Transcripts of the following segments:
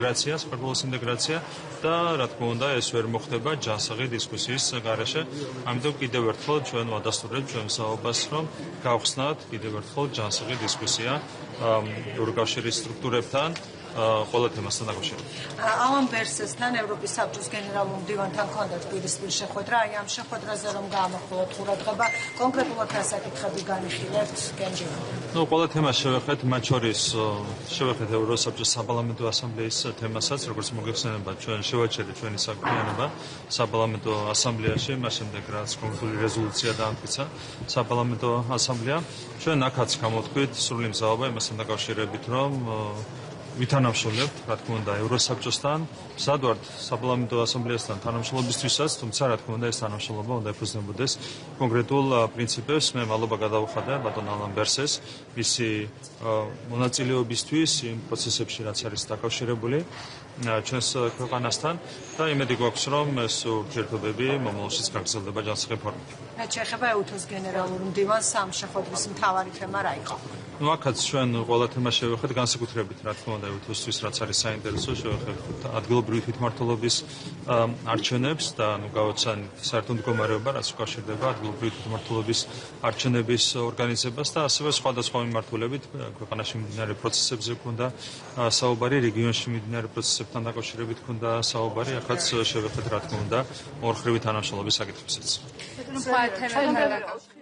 ინტეგრაცია, საქართველოს ინტეგრაცია და რა თქმა უნდა ეს ვერ მოხდება ჯანსაღი დისკუსიის გარეშე. ამიტომ კიდევ ერთხელ ჩვენ ვადასტურებთ ჩვენ მსაობას, რომ გავხსნათ კიდევ ერთხელ ჯანსაღი დისკუსია ევროკავშირის სტრუქტურებთან ყველა თემასთან დაკავშირებით. Alan Bersesთან ევროპის საბჭოს გენერალურ მდივანთან ჰქონდათ პირისპირ შეხვედრა, აი ამ შეხვედრაზე რომ გაამახვილოთ ყურადღება, კონკრეტულად რა საკითხები განიხილებთ გენჯი? ყველა თემას შევეხეთ, მათ შორის შევეხეთ ევროსაბჭოს საპარლამენტო ასამბლეის თემასაც, როგორც მოგეხსენებათ, ჩვენ შევაჩერეთ ჩვენი საქმიანობა საპარლამენტო ასამბლეაში, მას შემდეგ რაც კონკრეტული რეზოლუცია დაამტკიცა საპარლამენტო ასამბლეამ. ჩვენ აქაც გამოვთქვით სრული მზაობა იმასთან დაკავშირებით, რომ ვითანამშრომლებთ, რა თქმა უნდა, ევროსაბჭოსთან, სადვართ საპარლამენტო ასამბლეასთან თანამშრომლობისთვისაც, თუმცა რა თქმა უნდა, ეს თანამშრომლობა უნდა ეფუძნებოდეს კონკრეტულ პრინციპებს. მე მადლობა გადავუხადე ბატონ ალან ბერსეს მისი მონაწილეობისთვის იმ პროცესებში, რაც არის დაკავშირებული ჩვენს ქვეყანასთან და იმედი გვაქვს, რომ ეს ურთიერთობები მომავალშიც გაგრძელდება ჯანსაღი ფორმით. რაც შეეხება EUnews გენერალურ მდივანს, ამ შეხვედრის მთავარი თემა რა იყო? აქაც ჩვენ ყველა თემა შევეხეთ, განსაკუთრებით რა თქმა უნდა EUnews-თვის რაც არის საინტერესო, შევეხეთ ადგილობრივი თვითმმართველობის არჩევნებს და გავაცანით საერთო მდგომარეობა, რაც უკავშირდება ადგილობრივი თვითმმართველობის არჩევნების ორგანიზებას და ასევე სხვადასხვა მიმართულებით ქვეყანაში მიმდინარე პროცესებზე ქონდა საუბარი, რეგიონში მიმდინარე პროცესებთან დაკავშირებით ქონდა საუბარი, აქაც შევეხეთ რა თქმა უნდა ორხრივი თანამშრომლობის საკითხებსაც. სხვა თემებთან დაკავშირებით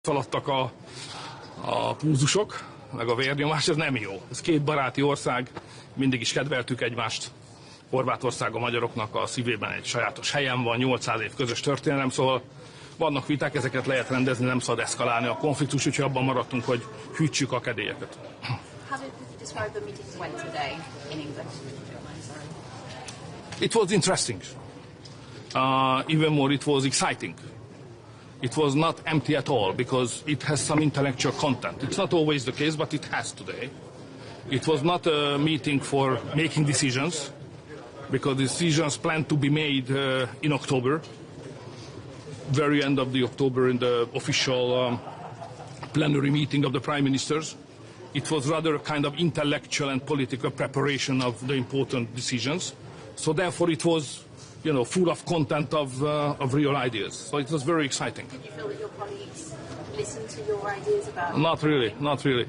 szaladtak a pulzusok, meg a vérnyomás, ez nem jó. Ez két baráti ország, mindig is kedveltük egymást. Horvátország a magyaroknak a szívében egy sajátos helyen van, 800 év közös történelem, szóval vannak viták, ezeket lehet rendezni, nem szabad eszkalálni a konfliktus, úgyhogy abban maradtunk, hogy hűtsük a kedélyeket. How did you describe the meeting went today in English? It was interesting. Even more, it was exciting. It was not empty at all because it has some intellectual content. It's not always the case, but it has today. It was not a meeting for making decisions because decisions planned to be made in October, very end of the October in the official plenary meeting of the prime ministers. It was rather a kind of intellectual and political preparation of the important decisions. So therefore it was, full of content of real ideas. So it was very exciting. Did you feel that your colleagues listened to your ideas about? Not really.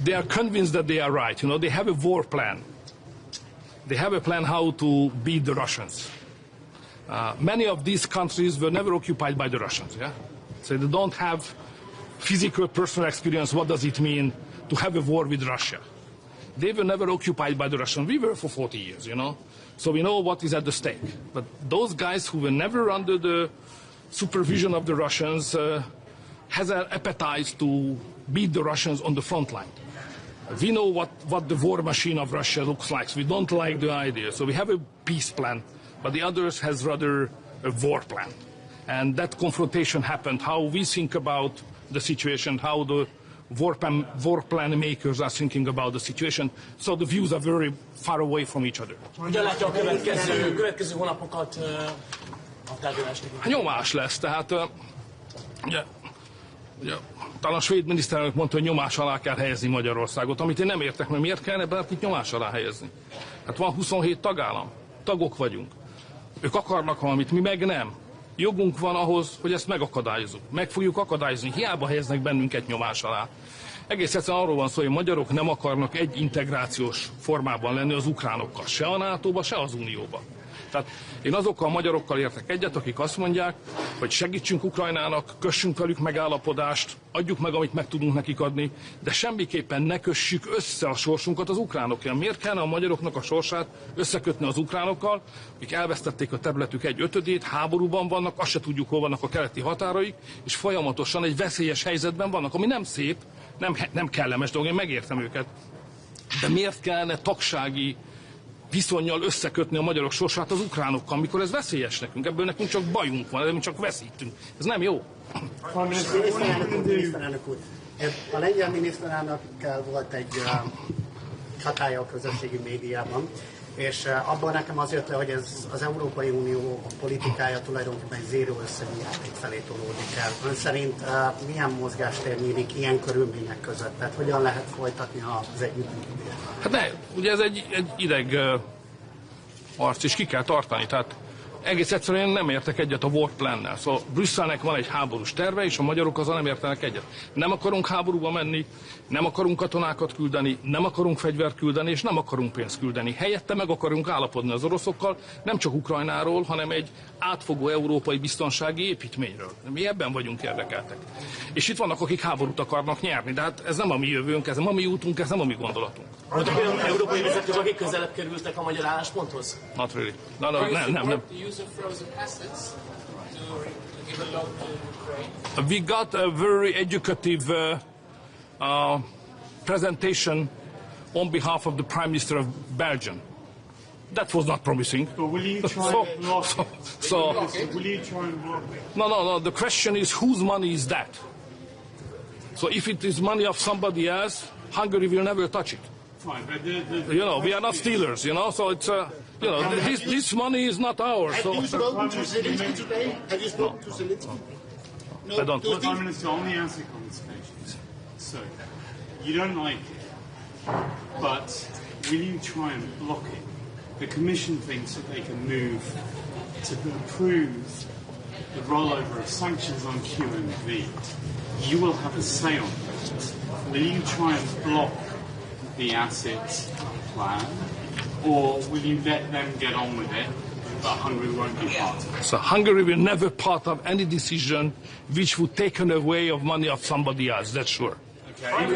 They are convinced that they are right. They have a war plan. They have a plan how to beat the Russians. Many of these countries were never occupied by the Russians. Yeah, so they don't have physical, personal experience. What does it mean to have a war with Russia? They were never occupied by the Russians. We were for 40 years, So we know what is at the stake. But those guys who were never under the supervision of the Russians has an appetite to beat the Russians on the front line. We know what the war machine of Russia looks like. So we don't like the idea. So we have a peace plan, but the others has rather a war plan. And that confrontation happened, how we think about the situation, how the war plan makers are thinking about the situation. So the views are very far away from each other. Hogyan látja a következő hónapokat a tárgyalásnak? Nyomás lesz, tehát talán a svéd miniszterelnök mondta, hogy nyomás alá kell helyezni Magyarországot, amit én nem értek, mert miért kellene bárkit nyomás alá helyezni? Hát van 27 tagállam, tagok vagyunk. Ők akarnak valamit, mi meg nem. Jogunk van ahhoz, hogy ezt megakadályozzuk. Meg fogjuk akadályozni, hiába helyeznek bennünket nyomás alá. Egész egyszerűen arról van szó, hogy a magyarok nem akarnak egy integrációs formában lenni az ukránokkal, se a NATO-ba, se az Unióba. Tehát én azokkal a magyarokkal értek egyet, akik azt mondják, hogy segítsünk Ukrajnának, kössünk velük megállapodást, adjuk meg, amit meg tudunk nekik adni, de semmiképpen ne kössük össze a sorsunkat az ukránokkal. Miért kellene a magyaroknak a sorsát összekötni az ukránokkal, akik elvesztették a területük 1/5-ét, háborúban vannak, azt se tudjuk, hol vannak a keleti határaik, és folyamatosan egy veszélyes helyzetben vannak, ami nem szép, nem kellemes dolog, én megértem őket. De miért kellene tagsági viszonnyal összekötni a magyarok sorsát az ukránokkal, amikor ez veszélyes nekünk, ebből nekünk csak bajunk van, ebből csak veszítünk. Ez nem jó. Miniszterelnök úr, a lengyel miniszterelnökkel volt egy csatája a közösségi médiában, és abban nekem az jött le, hogy ez az Európai Unió politikája tulajdonképpen egy zéró összegű játék felé tolódik el. Ön szerint milyen mozgástér nyílik ilyen körülmények között? Tehát hogyan lehet folytatni az együttműködést? Hát ugye ez egy ideg harc, és ki kell tartani. Tehát egész egyszerűen nem értek egyet a war plannel. Szóval Brüsszelnek van egy háborús terve, és a magyarok azzal nem értenek egyet. Nem akarunk háborúba menni, nem akarunk katonákat küldeni, nem akarunk fegyvert küldeni, és nem akarunk pénzt küldeni. Helyette meg akarunk állapodni az oroszokkal, nem csak Ukrajnáról, hanem egy átfogó európai biztonsági építményről. Mi ebben vagyunk érdekeltek. És itt vannak, akik háborút akarnak nyerni, de hát ez nem a mi jövőnk, ez nem a mi útunk, ez nem a mi gondolatunk. Voltak olyan európai vezetők, akik közelebb kerültek a magyar állásponthoz? Not really. Nem. We got a very educative presentation on behalf of the Prime Minister of Belgium. That was not promising. But will you try and block it? Will you try and block it? No. The question is, whose money is that? So if it is money of somebody else, Hungary will never touch it. Fine, but we are not stealers, so it's, this money is not ours. Have you spoken to Zelensky today? Have you spoken to Zelensky? No, I don't. Prime Minister, on the answer consultations, so you don't like it, but will you try and block it? The Commission thinks that they can move to approve the rollover of sanctions on QMV. You will have a say on it. Will you try and block the assets plan, or will you let them get on with it but Hungary won't be part of it. So Hungary will never part of any decision which would take away of money of somebody else, that's sure. Do you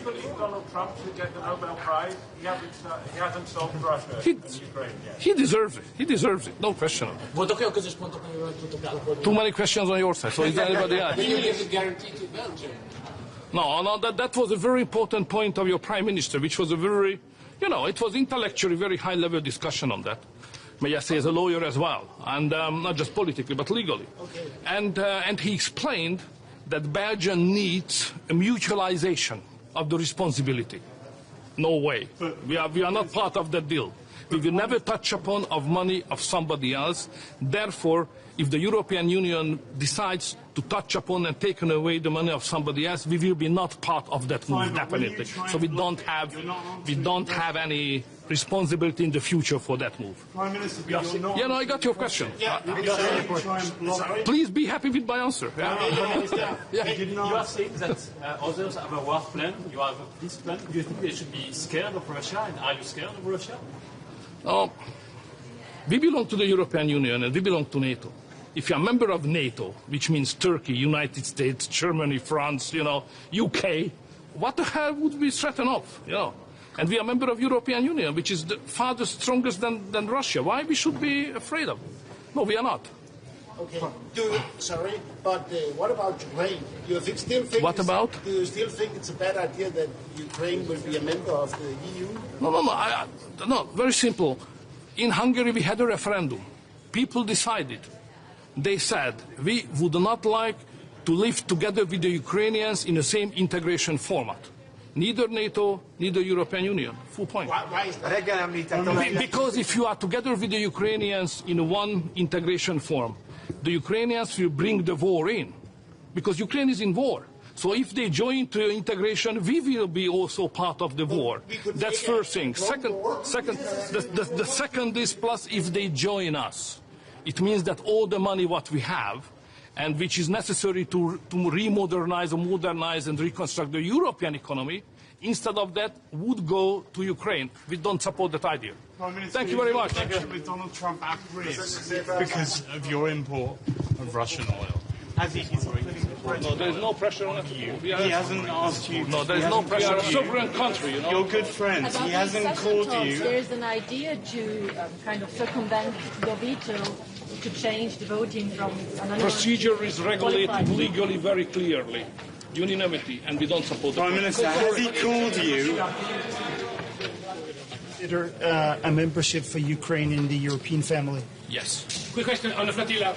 believe Donald Trump should get the Nobel Prize? He hasn't solved Russia and Ukraine yet. He deserves it. He deserves it. No question. Voltak olyan közös pontok, amiről tudtok állapodni? Too many questions on your side. So is there anybody else? Will you give the guarantee to Belgium? No, that was a very important point of your prime minister, which was a very, it was intellectually very high-level discussion on that. May I say, as a lawyer as well, and not just politically, but legally. Okay. And he explained that Belgium needs a mutualization of the responsibility. No way. We are not part of that deal. We will never touch upon of money of somebody else. Therefore, if the European Union decides to touch upon and take away the money of somebody else, we will be not part of that move, definitely. So we don't have any responsibility in the future for that move. Prime Minister, you're not... I got your question. Please be happy with my answer. You are saying that others have a war plan, you have this plan. Do you think they should be scared of Russia, and are you scared of Russia? We belong to the European Union and we belong to NATO. If you're a member of NATO, which means Turkey, United States, Germany, France, UK, what the hell would we threaten of? And we are a member of European Union, which is far the strongest than Russia. Why we should be afraid of? No, we are not. Okay. But what about Ukraine? Do you still think it's a bad idea that Ukraine will be a member of the EU? No, very simple. In Hungary, we had a referendum. People decided. They said, we would not like to live together with the Ukrainians in the same integration format. Neither NATO, neither European Union. Full point. Why is that? Because if you are together with the Ukrainians in one integration form, the Ukrainians will bring the war in. Because Ukraine is in war. So if they join to integration, we will be also part of the war. That's first thing. The second is plus if they join us. It means that all the money what we have and which is necessary to modernize and reconstruct the European economy, instead of that would go to Ukraine. We don't support that idea. Thank you very much. With Donald Trump at risk because of your import of Russian oil. No, there is no pressure on you. He hasn't asked you. No, there is no pressure. We are a sovereign country, You're good friends. He hasn't called you. There is an idea to kind of circumvent the veto to change the voting from anonymous. Procedure is regulated legally very clearly. Unanimity, and we don't support that. Prime Minister, has he called you? Consider a membership for Ukraine in the European family? Yes. Quick question on the flotilla.